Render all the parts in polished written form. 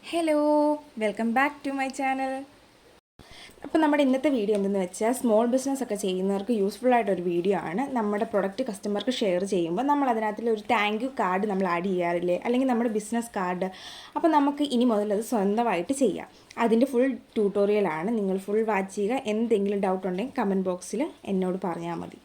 Hello, welcome back to my channel. അപ്പോൾ നമ്മുടെ ഇന്നത്തെ വീഡിയോ എന്തെന്ന് വെച്ചാൽ സ്മോൾ ബിസിനസ് ഒക്കെ ചെയ്യുന്നവർക്ക് യൂസ്ഫുൾ ആയിട്ടൊരു വീഡിയോ ആണ്. നമ്മുടെ പ്രൊഡക്റ്റ് കസ്റ്റമർക്ക് ഷെയർ ചെയ്യുമ്പോൾ നമ്മൾ അതിനകത്തിൽ ഒരു താങ്ക് യു കാർഡ് നമ്മൾ ആഡ് ചെയ്യാറില്ലേ, അല്ലെങ്കിൽ നമ്മുടെ ബിസിനസ് കാർഡ്. അപ്പോൾ നമുക്ക് ഇനി മുതൽ അത് സ്വന്തമായിട്ട് ചെയ്യാം. അതിൻ്റെ ഫുൾ ട്യൂട്ടോറിയലാണ്. നിങ്ങൾ ഫുൾ വാച്ച് ചെയ്യുക. എന്തെങ്കിലും ഡൗട്ട് ഉണ്ടെങ്കിൽ കമൻറ്റ് ബോക്സിൽ എന്നോട് പറഞ്ഞാൽ മതി.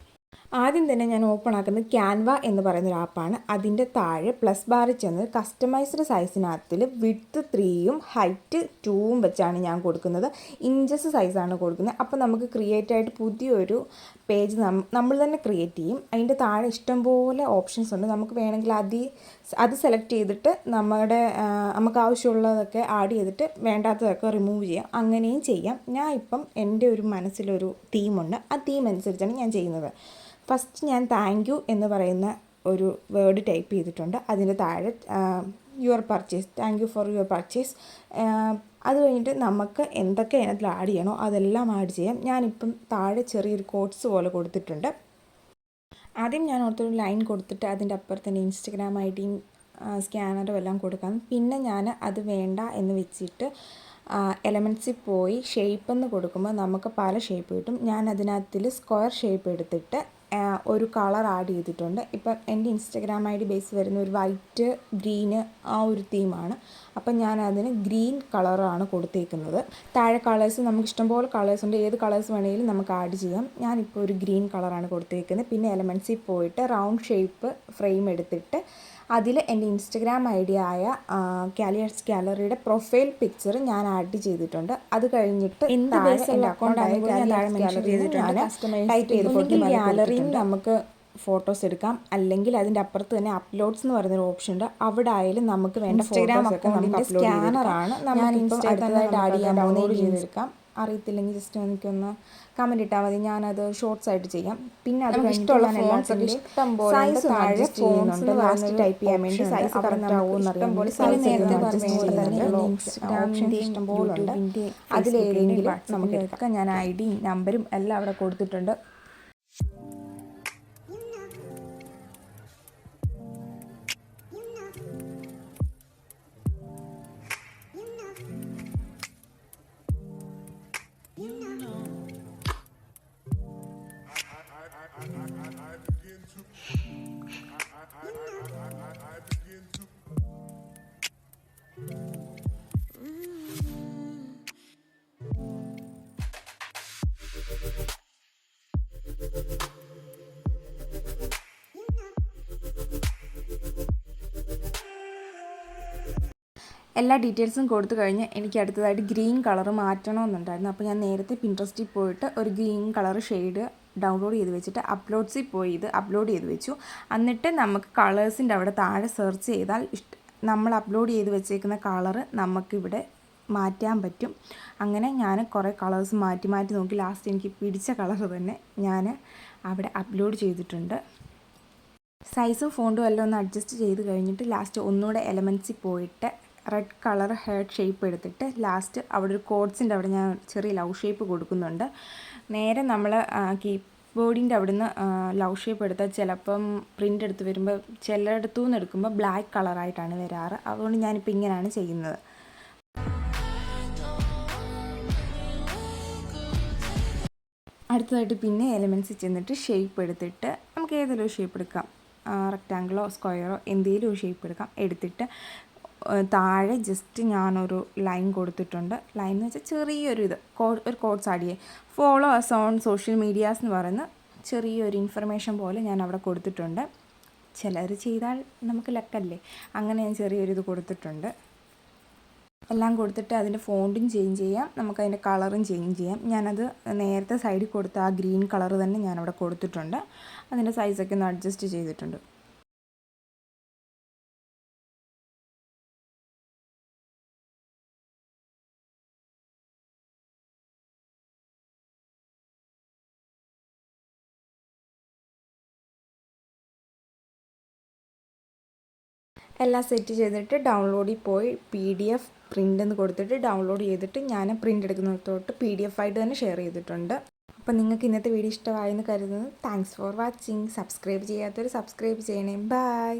ആദ്യം തന്നെ ഞാൻ ഓപ്പൺ ആക്കുന്നത് ക്യാൻവ എന്ന് പറയുന്നൊരു ആപ്പാണ്. അതിൻ്റെ താഴെ പ്ലസ് ബാറിൽ ചെന്ന് കസ്റ്റമൈസ്ഡ് സൈസിനകത്തിൽ വിഡ്ത്ത് 3ഉം ഹൈറ്റ് 2ഉം വെച്ചാണ് ഞാൻ കൊടുക്കുന്നത്. ഇഞ്ചസ് സൈസാണ് കൊടുക്കുന്നത്. അപ്പോൾ നമുക്ക് ക്രിയേറ്റ് ആയിട്ട് പുതിയൊരു പേജ് നമ്മൾ തന്നെ ക്രിയേറ്റ് ചെയ്യും. അതിൻ്റെ താഴെ ഇഷ്ടംപോലെ ഓപ്ഷൻസ് ഉണ്ട്. നമുക്ക് വേണമെങ്കിൽ അത് സെലക്ട് ചെയ്തിട്ട് നമുക്ക് ആവശ്യമുള്ളതൊക്കെ ആഡ് ചെയ്തിട്ട് വേണ്ടാത്തതൊക്കെ റിമൂവ് ചെയ്യാം. അങ്ങനെയും ചെയ്യാം. ഞാൻ ഇപ്പം എൻ്റെ ഒരു മനസ്സിലൊരു തീമുണ്ട്. ആ തീം അനുസരിച്ചാണ് ഞാൻ ചെയ്യുന്നത്. ഫസ്റ്റ് ഞാൻ താങ്ക് യു എന്ന് പറയുന്ന ഒരു വേർഡ് ടൈപ്പ് ചെയ്തിട്ടുണ്ട്. അതിൻ്റെ താഴെ your purchase, thank you for your purchase. അത് കഴിഞ്ഞിട്ട് നമുക്ക് എന്തൊക്കെ അതിനകത്തിൽ ആഡ് ചെയ്യണോ അതെല്ലാം ആഡ് ചെയ്യാം. ഞാനിപ്പം താഴെ ചെറിയൊരു കോട്ട്സ് പോലെ കൊടുത്തിട്ടുണ്ട്. ആദ്യം ഞാൻ ഓർത്തൊരു ലൈൻ കൊടുത്തിട്ട് അതിൻ്റെ അപ്പുറത്ത് തന്നെ ഇൻസ്റ്റഗ്രാം ഐ ഡിയും സ്കാനറും എല്ലാം കൊടുക്കാം. പിന്നെ ഞാൻ അത് വേണ്ട എന്ന് വെച്ചിട്ട് എലമെൻറ്റ്സിൽ പോയി ഷേപ്പ് എന്ന് കൊടുക്കുമ്പോൾ നമുക്ക് പല ഷേപ്പ് കിട്ടും. ഞാൻ അതിനകത്തിൽ സ്ക്വയർ ഷേപ്പ് എടുത്തിട്ട് ഒരു കളർ ആഡ് ചെയ്തിട്ടുണ്ട്. ഇപ്പം എൻ്റെ ഇൻസ്റ്റഗ്രാം ഐ ഡി ബേസ് വരുന്ന ഒരു വൈറ്റ് ഗ്രീന് ആ ഒരു തീമാണ്. അപ്പം ഞാൻ അതിന് ഗ്രീൻ കളറാണ് കൊടുത്തേക്കുന്നത്. താഴെ കളേഴ്സ് നമുക്ക് ഇഷ്ടംപോലെ കളേഴ്സ് ഉണ്ട്. ഏത് കളേഴ്സ് വേണമെങ്കിലും നമുക്ക് ആഡ് ചെയ്യാം. ഞാനിപ്പോൾ ഒരു ഗ്രീൻ കളറാണ് കൊടുത്തേക്കുന്നത്. പിന്നെ എലമെൻറ്റ്സിൽ പോയിട്ട് റൗണ്ട് ഷേപ്പ് ഫ്രെയിം എടുത്തിട്ട് അതിൽ എൻ്റെ ഇൻസ്റ്റഗ്രാം ഐ ഡി ആയ കാലിയർസ് ഗാലറിയുടെ പ്രൊഫൈൽ പിക്ചർ ഞാൻ ആഡ് ചെയ്തിട്ടുണ്ട്. അത് കഴിഞ്ഞിട്ട് എന്ത് ബേസുള്ള അക്കൗണ്ടായ ടൈപ്പ് ചെയ്ത് ഗാലറിയിൽ നമുക്ക് ഫോട്ടോസ് എടുക്കാം. അല്ലെങ്കിൽ അതിൻ്റെ അപ്പുറത്ത് തന്നെ അപ്ലോഡ്സ് എന്ന് പറയുന്നൊരു ഓപ്ഷൻ ഉണ്ട്. അവിടെ ആയാലും നമുക്ക് വേണ്ട ഇൻസ്റ്റഗ്രാം അക്കൗണ്ടിൻ്റെ സ്കാനറാണ് ഞാനിപ്പോൾ അടുത്തതായിട്ട് ആഡ് ചെയ്യാൻ ഡൗൺലോഡ് ചെയ്തെടുക്കാം. അറിയത്തില്ലെങ്കിൽ ജസ്റ്റ് എനിക്കൊന്ന് കമൻറ്റ് ഇട്ടാൽ മതി. ഞാനത് ഷോർട്സ് ആയിട്ട് ചെയ്യാം. പിന്നെ അത് ഇഷ്ടമുള്ള സൈസ് താഴെ ഫോൺസ് ലാസ്റ്റ് ടൈപ്പ് ചെയ്യാൻ വേണ്ടി സൈസ് കറക്റ്റ് ആവുമെന്നറിയാം. സൈസ് ഇഷ്ടംപോലെ ഉണ്ട്. അതിലേതെങ്കിലും നമുക്ക് എടുക്കാം. ഞാൻ ഐ ഡിയും നമ്പരും എല്ലാം അവിടെ കൊടുത്തിട്ടുണ്ട്. എല്ലാ ഡീറ്റെയിൽസും കൊടുത്തു കഴിഞ്ഞ് എനിക്ക് അടുത്തതായിട്ട് ഗ്രീൻ കളർ മാറ്റണമെന്നുണ്ടായിരുന്നു. അപ്പോൾ ഞാൻ നേരത്തെ പിൻട്രസ്റ്റിൽ പോയിട്ട് ഒരു ഗ്രീൻ കളർ ഷെയ്ഡ് ഡൗൺലോഡ് ചെയ്ത് വെച്ചിട്ട് അപ്ലോഡ്സിൽ പോയി ഇത് അപ്ലോഡ് ചെയ്ത് വെച്ചു. എന്നിട്ട് നമുക്ക് കളേഴ്സിൻ്റെ അവിടെ താഴെ സെർച്ച് ചെയ്താൽ നമ്മൾ അപ്ലോഡ് ചെയ്ത് വെച്ചേക്കുന്ന കളറ് നമുക്കിവിടെ മാറ്റാൻ പറ്റും. അങ്ങനെ ഞാൻ കുറേ കളേഴ്സ് മാറ്റി നോക്കി ലാസ്റ്റ് എനിക്ക് പിടിച്ച കളർ തന്നെ ഞാൻ അവിടെ അപ്ലോഡ് ചെയ്തിട്ടുണ്ട്. സൈസും ഫോണ്ടും എല്ലാം ഒന്ന് അഡ്ജസ്റ്റ് ചെയ്ത് കഴിഞ്ഞിട്ട് ലാസ്റ്റ് ഒന്നുകൂടെ എലമെൻറ്റ്സിൽ പോയിട്ട് റെഡ് കളർ ഹേർട്ട് ഷേപ്പ് എടുത്തിട്ട് ലാസ്റ്റ് അവിടെ ഒരു കോഡ്സിൻ്റെ അവിടെ ഞാൻ ചെറിയ ലവ് ഷേപ്പ് കൊടുക്കുന്നുണ്ട്. നേരെ നമ്മൾ കീബോർഡിൻ്റെ അവിടെ നിന്ന് ലവ് ഷേപ്പ് എടുത്താൽ ചിലപ്പം പ്രിൻ്റ് എടുത്ത് വരുമ്പോൾ ചിലയിടത്തു നിന്ന് എടുക്കുമ്പോൾ ബ്ലാക്ക് കളറായിട്ടാണ് വരാറ്. അതുകൊണ്ട് ഞാനിപ്പോൾ ഇങ്ങനെയാണ് ചെയ്യുന്നത്. അടുത്തതായിട്ട് പിന്നെ എലമെൻറ്റ്സിൽ ചെന്നിട്ട് ഷേപ്പ് എടുത്തിട്ട് നമുക്ക് ഏതെങ്കിലും ഒരു ഷേപ്പ് എടുക്കാം. റെക്റ്റാങ്കിളോ സ്ക്വയറോ എന്തെങ്കിലും ഒരു ഷേപ്പ് എടുത്തിട്ട് താഴെ ജസ്റ്റ് ഞാനൊരു ലൈൻ കൊടുത്തിട്ടുണ്ട്. ലൈൻ എന്ന് വെച്ചാൽ ചെറിയൊരു ഒരു കോഡ്സ് ആഡ് ചെയ്യേ. Follow us on social medias എന്ന് പറയുന്ന ചെറിയൊരു ഇൻഫർമേഷൻ പോലെ ഞാൻ അവിടെ കൊടുത്തിട്ടുണ്ട്. ചിലർ ചെയ്താൽ നമുക്ക് ലക്കല്ലേ, അങ്ങനെ ഞാൻ ചെറിയൊരു ഇത് കൊടുത്തിട്ടുണ്ട്. എല്ലാം കൊടുത്തിട്ട് അതിൻ്റെ ഫോണ്ടും ചേഞ്ച് ചെയ്യാം, നമുക്കതിൻ്റെ കളറും ചേഞ്ച് ചെയ്യാം. ഞാനത് നേരത്തെ സൈഡിൽ കൊടുത്ത ആ ഗ്രീൻ കളർ തന്നെ ഞാനവിടെ കൊടുത്തിട്ടുണ്ട്. അതിൻ്റെ സൈസൊക്കെ ഒന്ന് അഡ്ജസ്റ്റ് ചെയ്തിട്ടുണ്ട്. എല്ലാം സെറ്റ് ചെയ്തിട്ട് ഡൗൺലോഡിൽ പോയി PDF പ്രിൻ്റ് എന്ന് കൊടുത്തിട്ട് ഡൗൺലോഡ് ചെയ്തിട്ട് ഞാൻ പ്രിൻ്റ് എടുക്കുന്നിടത്തോട്ട് PDF ആയിട്ട് തന്നെ ഷെയർ ചെയ്തിട്ടുണ്ട്. അപ്പോൾ നിങ്ങൾക്ക് ഇന്നത്തെ വീഡിയോ ഇഷ്ടമായെന്ന് കരുതുന്നു. Thanks for watching. സബ്സ്ക്രൈബ് ചെയ്യാത്തവർ സബ്സ്ക്രൈബ് ചെയ്യണേ. ബൈ.